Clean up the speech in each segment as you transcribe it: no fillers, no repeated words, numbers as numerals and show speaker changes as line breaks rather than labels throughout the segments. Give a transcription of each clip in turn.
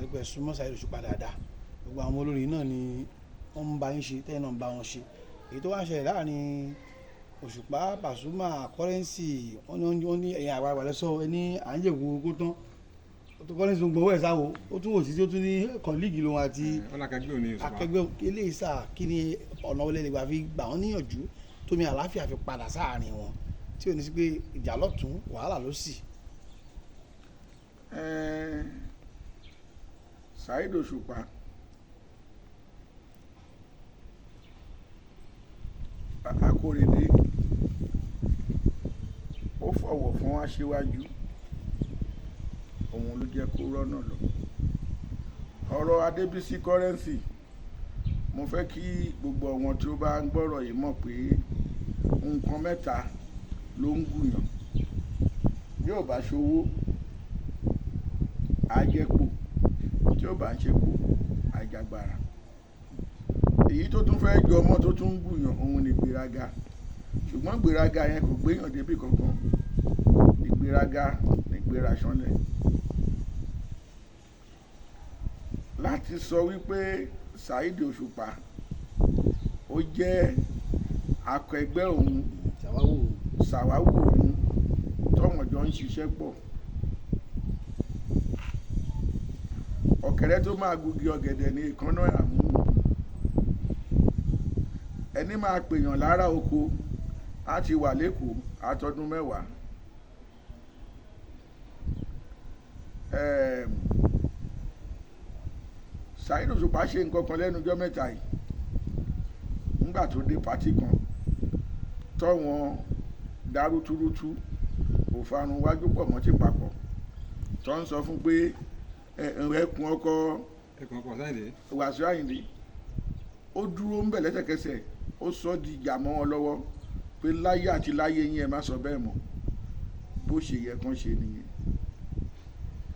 àdìpẹ́ súnmọ́ Saheed Òṣùpá dáadáa gbogbo àwọn olórin náà ni wọ́n ń bá yín ṣe tẹ́yìn náà ń bá wọn ṣe èyí tó wá ṣẹlẹ̀ láàrin Òṣùpá Pasuma Currency wọ́n ní ẹ̀yìn àgbàlagbà lẹ́sọ̀ ẹni à ń jẹ̀kú kó tán tó Currency tó ń gbowó ẹ̀ sáwo ó tún wò sí tí ó tún ní kọ́líìgì lòun àti akẹgbẹ́ eléyìí sáà kí ni ọ̀nà olè lè gbà fi gbà wọ́n níyànjú tómi àlàáfíà fi padà sáàrin wọn tí ò ní sí pé ìjà lọ́tún wàhálà ló sì.
Saheed Òṣùpá Akóredé ó fọ̀wọ̀ fún aṣíwájú òun ló jẹ́ kó rọ́nà lọ. Ọ̀rọ̀ Adébísí Currency mo fẹ́ kí gbogbo àwọn tí ó bá ń gbọ́rọ̀ yìí mọ̀ pé nǹkan mẹ́ta ló ń gùnyàn bí ò bá ṣowó àjẹpò tí ò bá ń ṣepò àjàgbàrà. Èyí tó tún fẹ́ jọ ọmọ tó tún ń gùnyàn òun ni ìgbéraga ṣùgbọ́n ìgbéraga yẹn kò gbéyàn débi kankan. Ìgbéraga ni ìgbéra ṣánlẹ̀. Láti sọ wípé Saheed Òṣùpá ó jẹ́ akẹgbẹ́ òun ṣàwáwò òun tọ́wọ̀n jọ ń ṣiṣẹ́ pọ̀. Ọ̀kẹ́rẹ́ tó máa gungi ọ̀gẹ̀dẹ̀ ní ìkànnà àmú. Ẹni máa pèèyàn lára oko á ti wà lẹ́kọ̀ọ́ àtọdún 10. Saheed Òṣùpá ṣe nǹkan kan lẹ́nu ọjọ́ mẹ́ta yìí nígbà tó dé pátì kan tọ́wọ́n dárútúrútú òfarun wájú pọ̀ mọ́ ti papọ̀ tó ń sọ fún pé ẹkùn ọkọ Wàsíù Àyìndé ó dúró ń bẹ̀ lẹ́sẹ̀kẹsẹ̀ ó sọ di ìjà mọ́ wọn lọ́wọ́ pé láyé àti láyé yín ẹ má sọ bẹ́ẹ̀ mọ́ bó ṣe yẹ kán ṣe nìyẹn.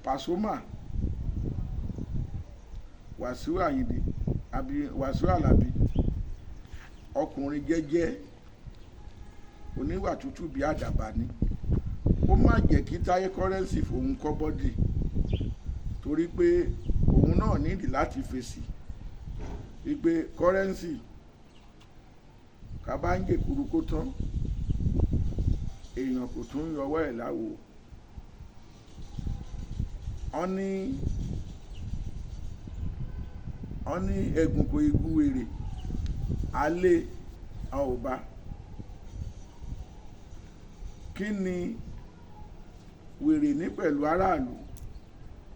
Pasuma Wàsíù Àyìndé àbí Wàsíù Àlàbí ọkùnrin jẹ́jẹ́ oníwà tútù bí àdàbà ni ó má jẹ́ kí Táyé Currency fòun kọ́ bọ́dì torí pé òun náà nídìí láti fèsì wípé Currency kaba ń jẹ kuru kó tán èèyàn kò tún yọwọ́ ẹ̀ láwo. wọ́n ní ẹ̀gùn kò igun wèrè alẹ́ àwòbá. Kí ni wèrè ní pẹ̀lú aráàlú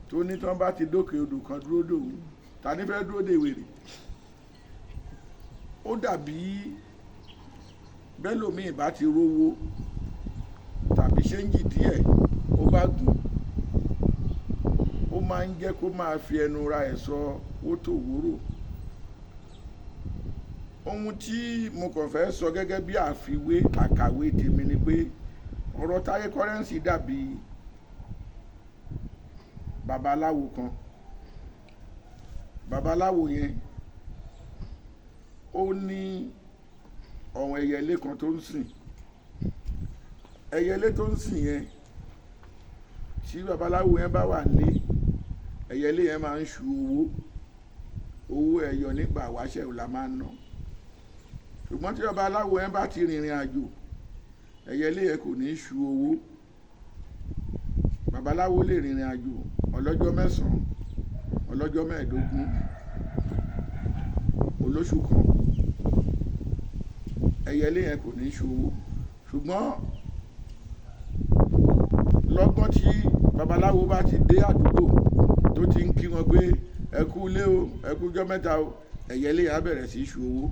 tó ní tán bá ti dókè odò kan dúró dòun ta ní fẹ́ dúró de wèrè. Ó dàbí bẹ́lòmíì bá ti rówó tàbí ṣéǹjì díẹ̀ ó bá gùn ó máa ń jẹ́ kó máa fi ẹnu ra ẹ̀ sọ wótò wúrò. Ohun tí mo kàn fẹ́ sọ gẹ́gẹ́ bí àfiwé àkàwé tèmi ni pé ọ̀rọ̀ Táyé Currency dàbí babaláwo kan. Babaláwo yẹn ó ní ọ̀wọ̀n ẹyẹlé kan tó ń sìn. Ẹyẹlé tó ń sìn yẹn tí babaláwo yẹn bá wà ní ẹyẹlé yẹn máa ń ṣu owó ẹyọ nígbà wáṣẹ̀ la máa ń ná. Ṣùgbọ́n tí babaláwo yẹn bá ti rìnrìn àjò ẹyẹlé yẹn kò ní ṣu owó. Babaláwo lè rìnrìn àjò ọlọ́jọ́ 9 ọlọ́jọ́ 15 olóṣù kan ẹyẹlé yẹn kò ní ṣu owó. Ṣùgbọ́n lọ́gbọ́n tí babaláwo bá ti dé àdúgbò tó ti ń kí wọn pé ẹ kú ilé o ẹ kú ọjọ́ mẹ́ta o ẹyẹlé yẹn á bẹ̀rẹ̀ sí ṣu owó.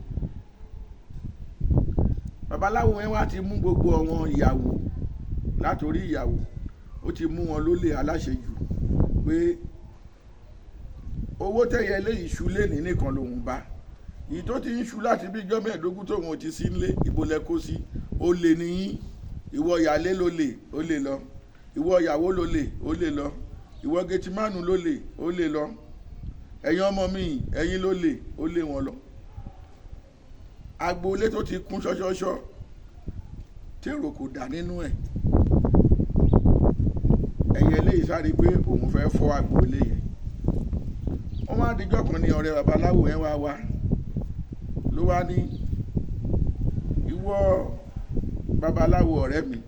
Babaláwo yẹn wá ti mú gbogbo àwọn ìyàwó látòrí ìyàwó ó ti mú wọn lólè aláṣejù pé owó tẹ̀yẹlé ìṣú lẹ́ni nìkan lòun bá yìí tó ti ń ṣu láti bí ọjọ́ 15 tóun ò ti sí nílé ìbólẹ̀ kó sí ó lè níyìn ìwọ ìyálé ló lè ó lè lọ ìwọ ìyàwó ló lè ó lè lọ ìwọ gẹtìmánù ló lè ó lè lọ ẹ̀yin ọmọ mi ẹ̀yin ló lè ó lè wọn lọ. Agboolé tó ti kún ṣọ́ṣọ́ṣọ́ tí èrò kò dà nínú ẹ̀ ẹyẹlé yìí sáré pé òun fẹ́ fọ́ agboolé yẹn dijọ́ kan ní ọ̀rẹ́ babaláwo yẹn wá ló wá ní ìwọ babaláwo ọ̀rẹ́ mi,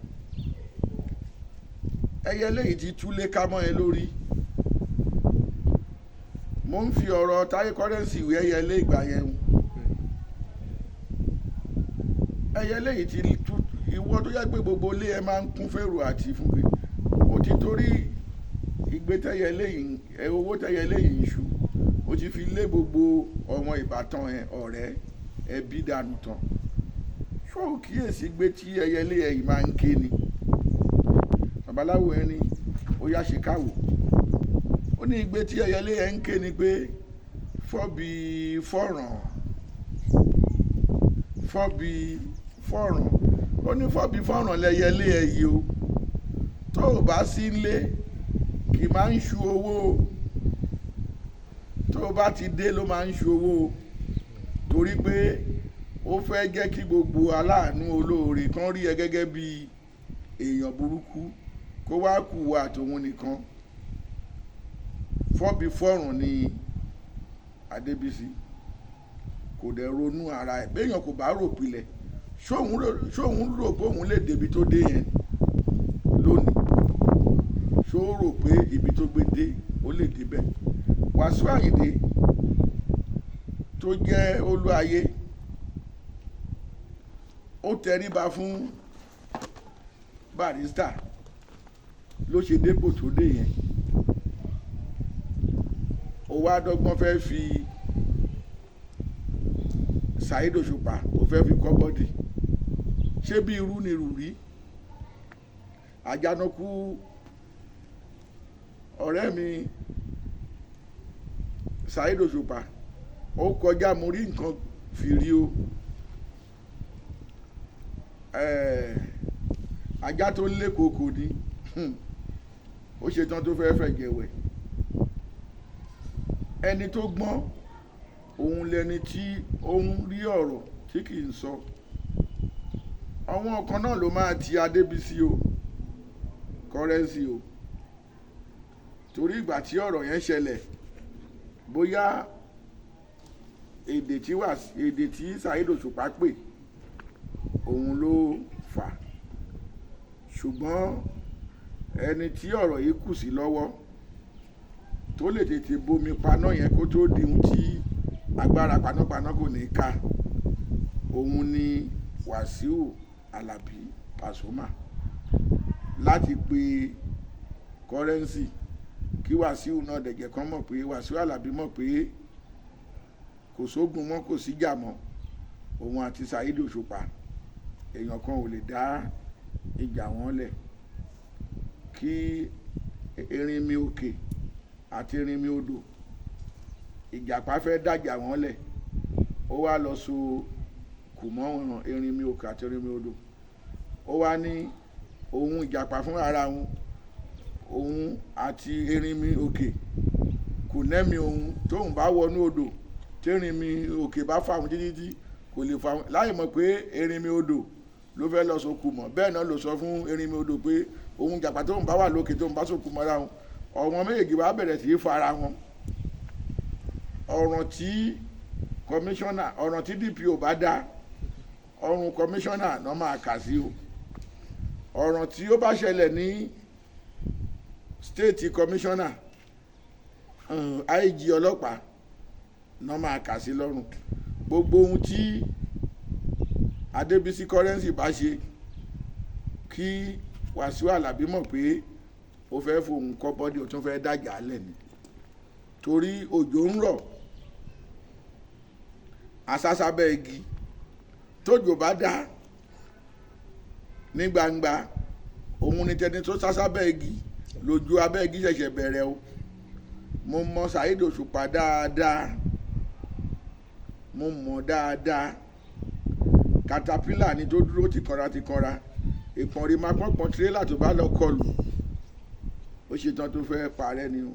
ẹyẹ léyìí ti túlé ká mọ́ ẹ lórí. Mo ń fi ọ̀rọ̀ Táyé Currency ìwé ẹyẹ lé ìgbà yẹn o. Ẹyẹ léyìí ti tú ìwọ tó yẹ pé gbogbo ilé ẹ máa ń kún fèrò àti fún pé ó ti torí ìgbé tẹ́yẹ léyìí owó tẹ́yẹ léyìí ń ṣu, ó ti fi lé gbogbo ọmọ ìbátan ẹ ọ̀rẹ́ ẹbí dànù tán. Ṣó o kíyèsí gbé tí ẹyẹ lé ẹ yìí máa ń ké ni? Babaláwo yẹn ni ó yá ṣe káwò. Ó ní ìgbé tí ẹyẹ lé ẹ ń ké ni pé fọ́bi fọ́ràn ó ní fọ́bi fọ́ràn lẹyẹ lé ẹ yìí o, tó o bá sí nílé kì í máa ń ṣu owó, tó o bá ti dé ló máa ń ṣu owó, torí pé ó fẹ́ jẹ́ kí gbogbo aláàánú olóore kan rí ẹ gẹ́gẹ́ bí èèyàn burúkú, kó wá kù wá àtòun nìkan. Fọ́bi fọ́ràn ni Adébísí, kò dẹ̀ ronú ara ẹ̀. Béèyàn kò bá rò pilẹ̀, ṣóun rò pé òun lè débi tó dé yẹn lónìí? Ṣó rò pé ibi tó gbé dé ó lè débẹ̀? Wàsíù Àyìndé tó jẹ́ Olúayé, ó tẹríba fún Barrister ló ṣe dépò tó dé yẹn. Ó wá dọ́gbọ́n fẹ́ fi Saheed Òṣùpá ó fẹ́ fi kọ́ bọ́dì. Ṣé bí irú ni rùrí? Àjànàkú ọ̀rẹ́ mi Saheed Òṣùpá ó kọjá, mo rí nǹkan fìrí o. Ajá tó ń lé kòkò ni ó ṣetán tó fẹ́ fẹ̀jẹ̀ wẹ̀. Ẹni tó gbọ́n òun lẹni tí ó ń rí ọ̀rọ̀ tí kì í sọ. Àwọn kan náà ló máa ti Adébísí o, Currency o, torí ìgbà tí ọ̀rọ̀ yẹn ṣẹlẹ̀, bóyá èdè tí Saheed Òṣùpá pè òun ló fà, ṣùgbọ́n ẹni tí ọ̀rọ̀ yìí kù sí lọ́wọ́ tó lè tètè bomi paná yẹn kó tó di ohun tí agbára panápaná kò ní ká, òun ni Wàsíù Àlàbí Pasuma, láti pe Currency kí Wàsíù náà dẹ̀jẹ̀ kan mọ̀ pé Wàsíù Àlàbí mọ̀ pé kò sógun mọ́, kò síjà mọ́, òun àti Saheed Òṣùpá èèyàn kan ò lè dá ìjà wọn lẹ̀. Kí Erinmi Òkè àti Erinmi Odò, Ìjàpá fẹ́ dájà wọn lẹ̀, ó wá lọ so kù mọ́ wọn Erinmi Òkè àti Erinmi Odò. Ó wá ní òun Ìjàpá fún ara òun àti Erinmi Òkè kò nẹ́mi òun, tóun bá wọnú odò tí Erinmi Òkè bá fà wọn títí kò lè fà wọn, láì mọ̀ pé Erinmi Odò ló fẹ́ lọ sókù mọ́. Bẹ́ẹ̀ náà ló sọ fún Erinmi Odò pé òun Ìjàpá tóun bá wà lókè tóun bá sókù mọ́ra wọn, ọ̀wọ́n méjèèjì wá bẹ̀rẹ̀ sí í fara wọn. Ọ̀ràn tí DPO bá dá, ọrùn kọmíṣánná náà máa kà sí o. Ọ̀ràn tí ó bá ṣẹlẹ̀ ní state kọmíṣánná, IG ọlọ́pàá náà máa kà sí lọ́rùn. Gbogbo ohun tí Adébísí Currency bá ṣe, kí Wàsíù Àlàbí mọ̀ pé ó fẹ́ fòun kọ́ bọ́dì, ó tún fẹ́ dájà lẹ̀ ni. Torí òjò ń rọ̀ àsásábẹ́ igi, tójò bá dá ní gbangba, òun ni tẹni tó sásábẹ́ igi lójú abẹ́ igi ṣẹ̀ṣẹ̀ bẹ̀rẹ̀ o. Mo mọ Saheed Òṣùpá dáadáa, mo mọ̀ dáadáa. Caterpillar ni tó dúró tìkanra, ìpọ̀nrí máa pọ̀npọ̀n tirẹ́là tó bá lọ kọlù, ó ṣetán tó fẹ́ parẹ́ ni o.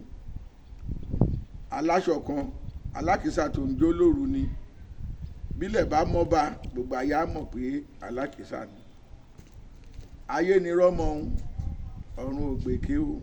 Aláṣọ kan alákìísà tó ń jó lóru ni, bílẹ̀ bá mọ́ bá gbogbo ayé á mọ̀ pé alákìísà ni. Ayé ni rọ́mọ ọ̀run ògbèké o.